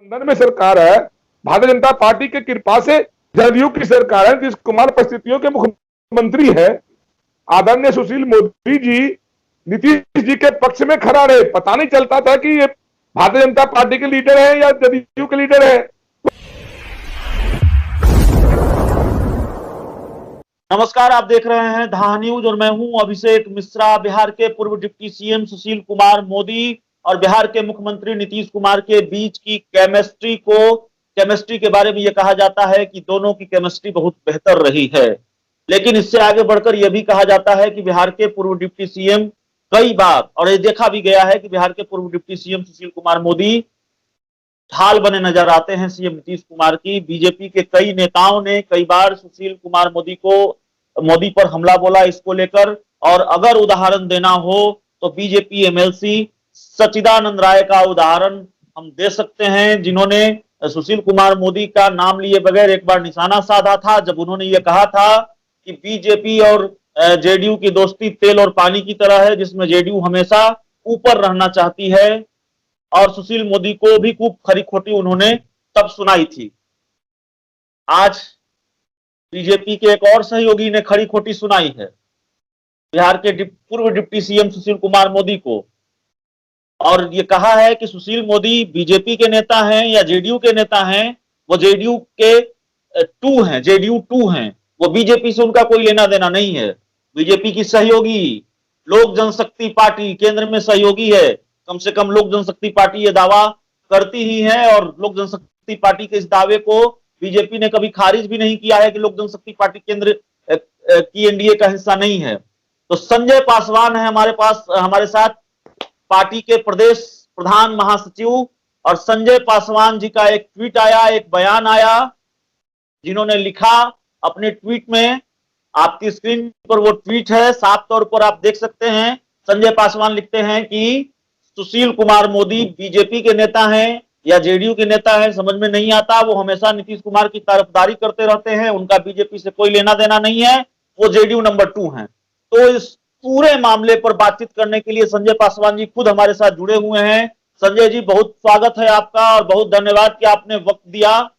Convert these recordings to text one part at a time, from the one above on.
गठबंधन में सरकार है, भारतीय जनता पार्टी की कृपा से जदयू की सरकार है, नीतीश कुमार परिस्थितियों के मुख्यमंत्री है। आदरणीय सुशील मोदी जी नीतीश जी के पक्ष में खड़ा रहे, पता नहीं चलता था कि ये भारतीय जनता पार्टी के लीडर है या जदयू के लीडर है। नमस्कार, आप देख रहे हैं धा न्यूज और मैं हूं अभिषेक मिश्रा। बिहार के पूर्व डिप्टी सीएम सुशील कुमार मोदी और बिहार के मुख्यमंत्री नीतीश कुमार के बीच की केमिस्ट्री के बारे में यह कहा जाता है कि दोनों की केमिस्ट्री बहुत बेहतर रही है। लेकिन इससे आगे बढ़कर यह भी कहा जाता है कि बिहार के पूर्व डिप्टी सीएम कई बार, और ये देखा भी गया है कि बिहार के पूर्व डिप्टी सीएम सुशील कुमार मोदी ढाल बने नजर आते हैं सीएम नीतीश कुमार की। बीजेपी के कई नेताओं ने कई बार सुशील कुमार मोदी पर हमला बोला इसको लेकर। और अगर उदाहरण देना हो तो बीजेपी एमएलसी सच्चिदानंद राय का उदाहरण हम दे सकते हैं, जिन्होंने सुशील कुमार मोदी का नाम लिए बगैर एक बार निशाना साधा था जब उन्होंने ये कहा था कि बीजेपी और जेडीयू की दोस्ती तेल और पानी की तरह है, जिसमें जेडीयू हमेशा ऊपर रहना चाहती है। और सुशील मोदी को भी खूब खरी खोटी उन्होंने तब सुनाई थी। आज बीजेपी के एक और सहयोगी ने खरी खोटी सुनाई है बिहार के पूर्व डिप्टी सीएम सुशील कुमार मोदी को, और ये कहा है कि सुशील मोदी बीजेपी के नेता हैं या जेडीयू के नेता हैं, वो जेडीयू के जेडीयू 2 हैं, वो बीजेपी से उनका कोई लेना देना नहीं है। बीजेपी की सहयोगी लोक जनशक्ति पार्टी केंद्र में सहयोगी है। कम से कम लोक जनशक्ति पार्टी ये दावा करती ही है, और लोक जनशक्ति पार्टी के इस दावे को बीजेपी ने कभी खारिज भी नहीं किया है कि लोक जनशक्ति पार्टी केंद्र की एनडीए का हिस्सा नहीं है। तो संजय पासवान है हमारे साथ, पार्टी के प्रदेश प्रधान महासचिव, और संजय पासवान जी का एक ट्वीट आया, एक बयान आया, जिन्होंने लिखा अपने ट्वीट में, आपकी स्क्रीन पर वो ट्वीट है, साफ तौर पर आप देख सकते हैं। संजय पासवान लिखते हैं कि सुशील कुमार मोदी बीजेपी के नेता हैं या जेडीयू के नेता हैं, समझ में नहीं आता। वो हमेशा नीतीश कुमार की तरफदारी करते रहते हैं, उनका बीजेपी से कोई लेना देना नहीं है, वो जेडीयू नंबर 2 हैं। तो इस पूरे मामले पर बातचीत करने के लिए संजय पासवान जी खुद हमारे साथ जुड़े हुए हैं। संजय जी, बहुत स्वागत है आपका और बहुत धन्यवाद कि आपने वक्त दिया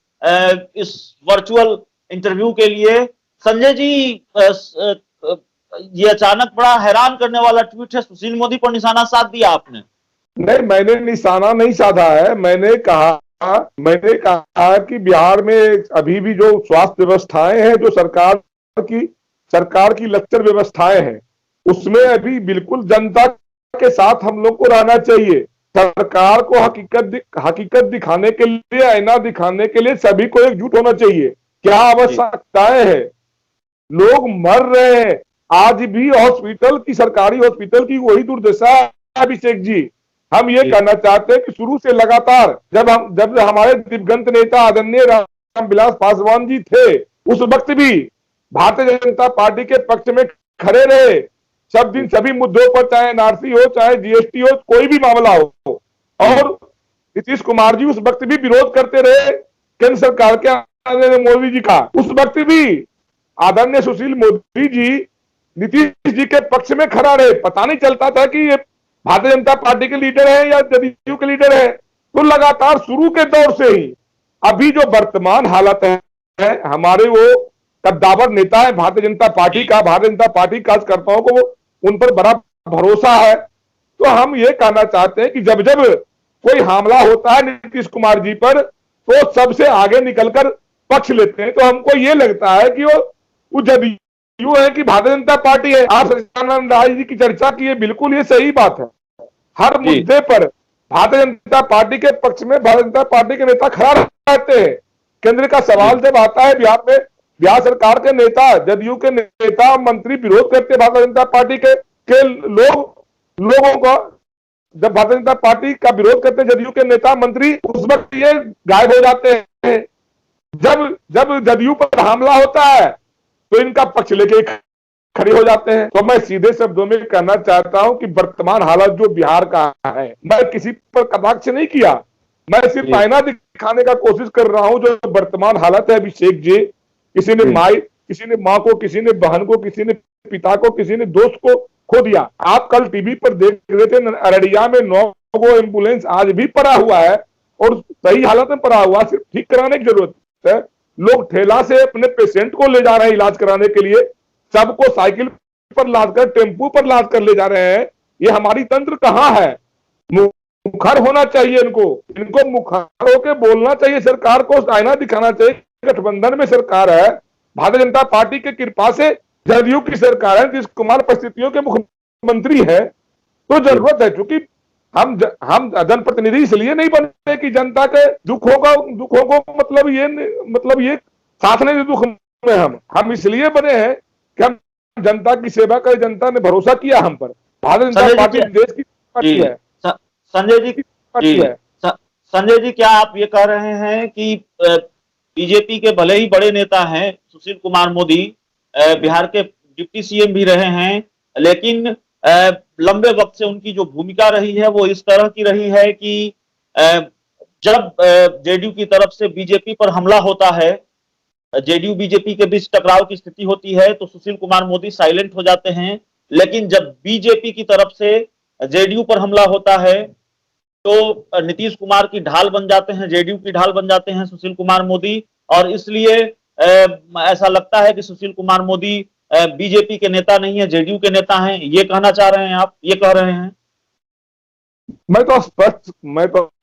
इस वर्चुअल इंटरव्यू के लिए। संजय जी, ये अचानक बड़ा हैरान करने वाला ट्वीट है, सुशील मोदी पर निशाना साध दिया आपने। नहीं, मैंने निशाना नहीं साधा है। मैंने कहा कि बिहार में अभी भी जो स्वास्थ्य व्यवस्थाएं हैं, जो सरकार की लचर व्यवस्थाएं हैं, उसमें अभी बिल्कुल जनता के साथ हम लोग को रहना चाहिए। सरकार को हकीकत दिखाने के लिए, आईना दिखाने के लिए सभी को एकजुट होना चाहिए। क्या आवश्यकताएं हैं, लोग मर रहे हैं। आज भी सरकारी हॉस्पिटल की वही दुर्दशा है अभिषेक जी। हम ये कहना चाहते हैं कि शुरू से लगातार जब हमारे दिवंगत नेता आदरणीय रामविलास पासवान जी थे, उस वक्त भी भारतीय जनता पार्टी के पक्ष में खड़े रहे सब दिन, सभी मुद्दों पर, चाहे एनआरसी हो, चाहे जीएसटी हो, कोई भी मामला हो। और नीतीश कुमार जी उस वक्त भी विरोध करते रहे केंद्र सरकार के मोदी जी का। उस वक्त भी आदरणीय सुशील मोदी जी नीतीश जी के पक्ष में खड़ा रहे, पता नहीं चलता था कि ये भारतीय जनता पार्टी के लीडर है या जदयू के लीडर है। तो लगातार शुरू के दौर से ही अभी जो वर्तमान हालत है, हमारे वो कद्दावर नेता है भारतीय जनता पार्टी कार्यकर्ताओं को उन पर बड़ा भरोसा है। तो हम ये कहना चाहते हैं कि जब कोई हमला होता है नीतीश कुमार जी पर, तो सबसे आगे निकलकर पक्ष लेते हैं। तो हमको ये लगता है कि वो जदयू है कि भारतीय जनता पार्टी है। आप सच्चिदानंद राय जी की चर्चा की है, बिल्कुल ये सही बात है। हर मुद्दे पर भारतीय जनता पार्टी के पक्ष में भारतीय जनता पार्टी के नेता खड़ा रहते हैं। केंद्र का सवाल जब आता है, बिहार सरकार के नेता, जदयू के नेता, मंत्री विरोध करते भारतीय जनता पार्टी के लोगों को, जब भारतीय जनता पार्टी का विरोध करते जदयू के नेता मंत्री, उस वक्त ये गायब हो जाते हैं। जब जदयू पर हमला होता है तो इनका पक्ष लेके खड़े हो जाते हैं। तो मैं सीधे शब्दों में कहना चाहता हूं कि वर्तमान हालत जो बिहार का है, मैं किसी पर कटाक्ष नहीं किया, मैं सिर्फ आईना दिखाने का कोशिश कर रहा हूं। जो वर्तमान हालत है अभिषेक जी, किसी ने माँ को, किसी ने बहन को, किसी ने पिता को, किसी ने दोस्त को खो दिया। आप कल टीवी पर देख रहे थे, अररिया में 9 एम्बुलेंस आज भी पड़ा हुआ है। और सही हालत में पड़ा हुआ, सिर्फ ठीक कराने की जरूरत है। लोग ठेला से अपने पेशेंट को ले जा रहे हैं इलाज कराने के लिए, सबको साइकिल पर लाद कर, टेम्पू पर लाद कर ले जा रहे हैं। ये हमारी तंत्र कहाँ है? मुखर होना चाहिए इनको मुखर होकर बोलना चाहिए, सरकार को आईना दिखाना चाहिए। गठबंधन में सरकार है, भारतीय जनता पार्टी की कृपा से जदयू की सरकार है, नीतीश कुमार परिस्थितियों के मुख्यमंत्री है। तो जरूरत है, क्योंकि हम जनप्रतिनिधि इसलिए नहीं बने कि जनता के दुखों को मतलब ये साथ नहीं दुख में हम इसलिए बने हैं कि हम जनता की सेवा करें। जनता ने भरोसा किया हम पर। भारतीय जनता पार्टी देश की पार्टी है। संजय जी, क्या आप ये कह रहे हैं कि बीजेपी के भले ही बड़े नेता हैं सुशील कुमार मोदी, बिहार के डिप्टी सीएम भी रहे हैं, लेकिन लंबे वक्त से उनकी जो भूमिका रही है वो इस तरह की रही है कि जब जेडीयू की तरफ से बीजेपी पर हमला होता है, जेडीयू बीजेपी के बीच टकराव की स्थिति होती है, तो सुशील कुमार मोदी साइलेंट हो जाते हैं। लेकिन जब बीजेपी की तरफ से जेडीयू पर हमला होता है तो नीतीश कुमार की ढाल बन जाते हैं, जेडीयू की ढाल बन जाते हैं सुशील कुमार मोदी। और इसलिए ऐसा लगता है कि सुशील कुमार मोदी बीजेपी के नेता नहीं है, जेडीयू के नेता हैं। ये कहना चाह रहे हैं आप, ये कह रहे हैं? मैं तो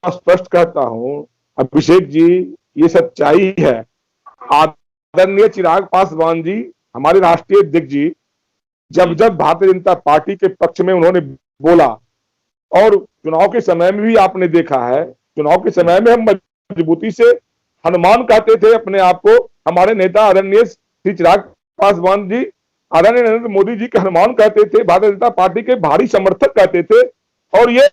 स्पष्ट कहता हूं अभिषेक जी, ये सच्चाई है। आदरणीय चिराग पासवान जी, हमारे राष्ट्रीय अध्यक्ष जी, जब भारतीय जनता पार्टी के पक्ष में उन्होंने बोला, और चुनाव के समय में भी आपने देखा है, चुनाव के समय में हम मजबूती से हनुमान कहते थे अपने आप को। हमारे नेता आदरणीय श्री चिराग पासवान जी, आदरणीय नरेंद्र मोदी जी के हनुमान कहते थे, भारतीय जनता पार्टी के भारी समर्थक कहते थे, और ये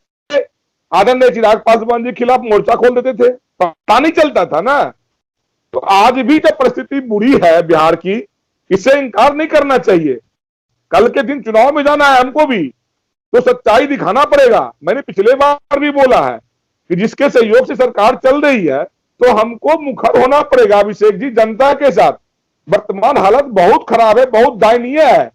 आदरणीय चिराग पासवान जी के खिलाफ मोर्चा खोल देते थे, पता नहीं चलता था ना। तो आज भी जब परिस्थिति बुरी है बिहार की, इसे इंकार नहीं करना चाहिए। कल के दिन चुनाव में जाना है हमको भी, तो सच्चाई दिखाना पड़ेगा। मैंने पिछले बार भी बोला है कि जिसके सहयोग से सरकार चल रही है, तो हमको मुखर होना पड़ेगा अभिषेक जी जनता के साथ। वर्तमान हालत बहुत खराब है, बहुत दयनीय है।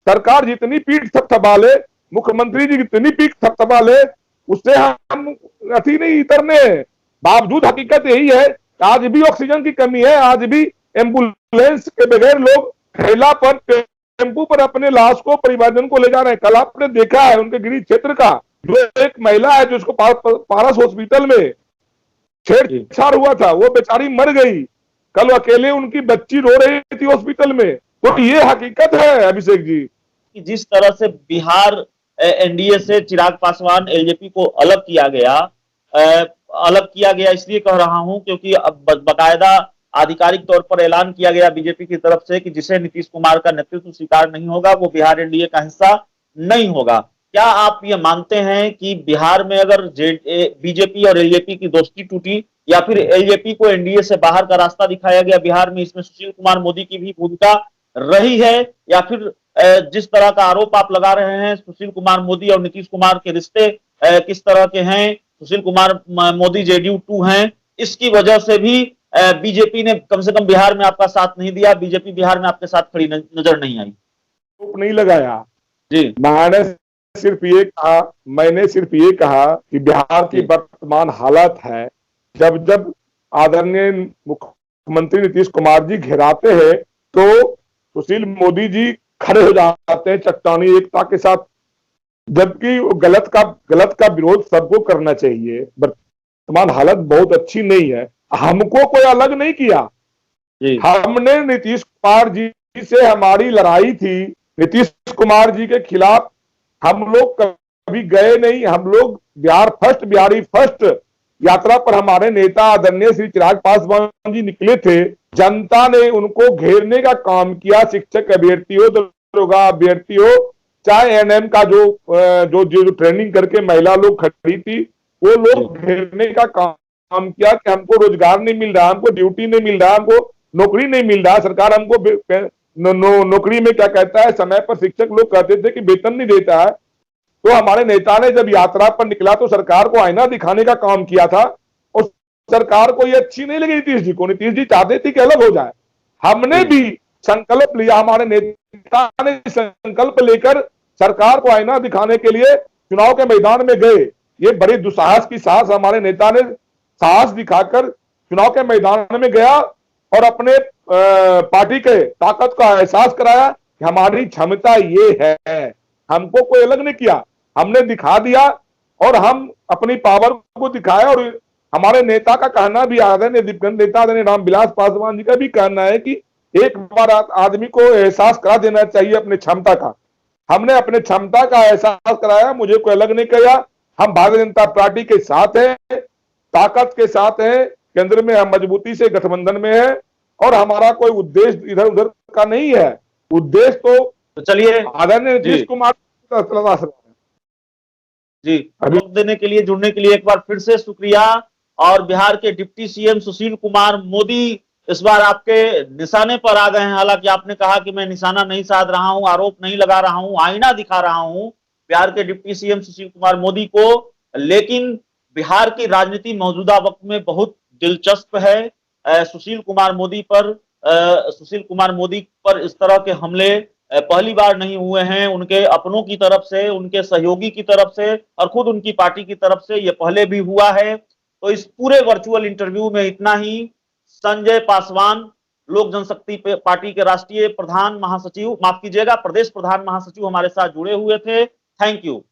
सरकार जितनी पीठ थपथपा ले, मुख्यमंत्री जी जितनी पीठ थपथपा ले, उससे हम अति नहीं उतरने। बावजूद हकीकत यही है, आज भी ऑक्सीजन की कमी है, आज भी एम्बुलेंस के बगैर लोग ठेला पर, टेम्पू पर अपने लाश को, परिवारजन को ले जा रहे हैं। कल आपने देखा है उनके गृह क्षेत्र का, जो एक महिला है जिसको पारस हॉस्पिटल में छेड़छाड़ हुआ था, वो बेचारी मर गई। कल अकेले उनकी बच्ची रो रही थी हॉस्पिटल में। तो ये हकीकत है अभिषेक जी। जिस तरह से बिहार एनडीए से चिराग पासवान एलजेपी को अलग किया गया, इसलिए कह रहा हूं क्योंकि अब बाकायदा आधिकारिक तौर पर ऐलान किया गया बीजेपी की तरफ से कि जिसे नीतीश कुमार का नेतृत्व स्वीकार नहीं होगा वो बिहार एनडीए का हिस्सा नहीं होगा। क्या आप ये मानते हैं कि बिहार में अगर बीजेपी और एलजेपी की दोस्ती टूटी, या फिर एलजेपी को एनडीए से बाहर का रास्ता दिखाया गया बिहार में, इसमें सुशील कुमार मोदी की भी भूमिका रही है? या फिर जिस तरह का आरोप आप लगा रहे हैं सुशील कुमार मोदी और नीतीश कुमार के रिश्ते किस तरह के हैं, सुशील कुमार मोदी जेडीयू 2 हैं, इसकी वजह से भी बीजेपी ने कम से कम बिहार में आपका साथ नहीं दिया, बीजेपी बिहार में आपके साथ खड़ी नजर नहीं आई? नहीं लगाया जी। मैंने सिर्फ ये कहा कि बिहार की वर्तमान हालत है, जब आदरणीय मुख्यमंत्री नीतीश कुमार जी घेराते हैं, तो सुशील मोदी जी खड़े हो जाते हैं चट्टानी एकता के साथ। जबकि गलत का विरोध सबको करना चाहिए। वर्तमान हालत बहुत अच्छी नहीं है। हमको कोई अलग नहीं किया, हमने नीतीश कुमार जी से हमारी लड़ाई थी। नीतीश कुमार जी के खिलाफ हम लोग कभी गए नहीं। हम लोग बिहार फर्स्ट, बिहारी फर्स्ट यात्रा पर हमारे नेता आदरणीय श्री चिराग पासवान जी निकले थे। जनता ने उनको घेरने का काम किया। शिक्षक अभ्यर्थी हो, दरोगा अभ्यर्थी हो, चाहे एनएम का जो ट्रेनिंग करके महिला लोग खड़ी थी, वो लोग घेरने का काम किया कि हमको रोजगार नहीं मिल रहा, हमको ड्यूटी नहीं मिल रहा, हमको नौकरी नहीं मिल रहा। सरकार हमको नौकरी में क्या कहता है, समय पर शिक्षक लोग कहते थे कि वेतन नहीं देता है। तो हमारे नेता ने जब यात्रा पर निकला तो सरकार को आईना दिखाने का काम किया था, और सरकार को ये अच्छी नहीं लगी नीतीश जी को। नीतीश जी चाहते थे कि अलग हो जाए। हमने भी संकल्प लिया, हमारे नेता ने संकल्प लेकर सरकार को आईना दिखाने के लिए चुनाव के मैदान में गए। ये बड़ी दुस्साहस की साहस हमारे नेता ने साहस दिखाकर चुनाव के मैदान में गया और अपने पार्टी के ताकत का एहसास कराया कि हमारी क्षमता ये है। हमको कोई अलग नहीं किया, हमने दिखा दिया और हम अपनी पावर को दिखाया। और हमारे नेता का कहना भी, आदरणीय दिवंगत नेता आदरणीय रामविलास पासवान जी का भी कहना है कि एक बार आदमी को एहसास करा देना चाहिए अपनी क्षमता का। हमने अपने क्षमता का एहसास कराया, मुझे कोई अलग नहीं किया। हम भारतीय जनता पार्टी के साथ हैं, ताकत के साथ हैं, केंद्र में हम मजबूती से गठबंधन में है और हमारा कोई उद्देश्य इधर उधर का नहीं है। उद्देश्य तो चलिए आदरणीय नीतीश कुमार जी, वक्त देने के लिए, जुड़ने के लिए एक बार फिर से शुक्रिया। और बिहार के डिप्टी सीएम सुशील कुमार मोदी इस बार आपके निशाने पर आ गए हैं। हालांकि आपने कहा कि मैं निशाना नहीं साध रहा हूं, आरोप नहीं लगा रहा हूं, आईना दिखा रहा हूं बिहार के डिप्टी सीएम सुशील कुमार मोदी को। लेकिन बिहार की राजनीति मौजूदा वक्त में बहुत दिलचस्प है। सुशील कुमार मोदी पर इस तरह के हमले पहली बार नहीं हुए हैं। उनके अपनों की तरफ से, उनके सहयोगी की तरफ से और खुद उनकी पार्टी की तरफ से ये पहले भी हुआ है। तो इस पूरे वर्चुअल इंटरव्यू में इतना ही। संजय पासवान, लोक जनशक्ति पार्टी के राष्ट्रीय प्रधान महासचिव, माफ कीजिएगा, प्रदेश प्रधान महासचिव हमारे साथ जुड़े हुए थे। Thank you.